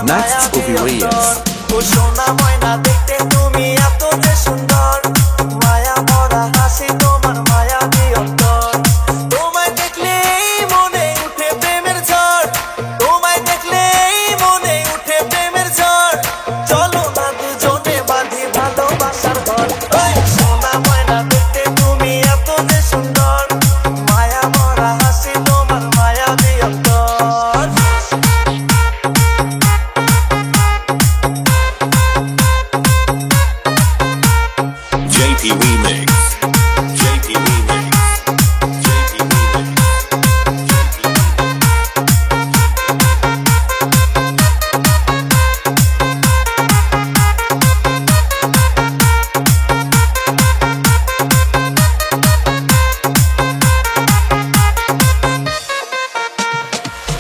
Next will be Rios. ও সোনা ময়না দেখতে তুমি এত যে সুন্দর, মায়া ভরা হাসি তোমার মায়াবী অন্তর। তোমায় দেখলেই মনে উঠে প্রেমের ঝড়, তোমায় দেখলেই মনে উঠে প্রেমের ঝড়। চলো না দুজনে বাঁধি ভালোবাসার ঘর। ওই সোনা ময়না দেখতে তুমি এত যে সুন্দর, মায়া ভরা হাসি তোমার মায়াবী অন্তর। JP Remix. JP Remix. JP Remix.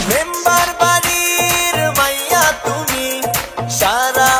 Member বাড়ির মাইয়া তুমি, সারা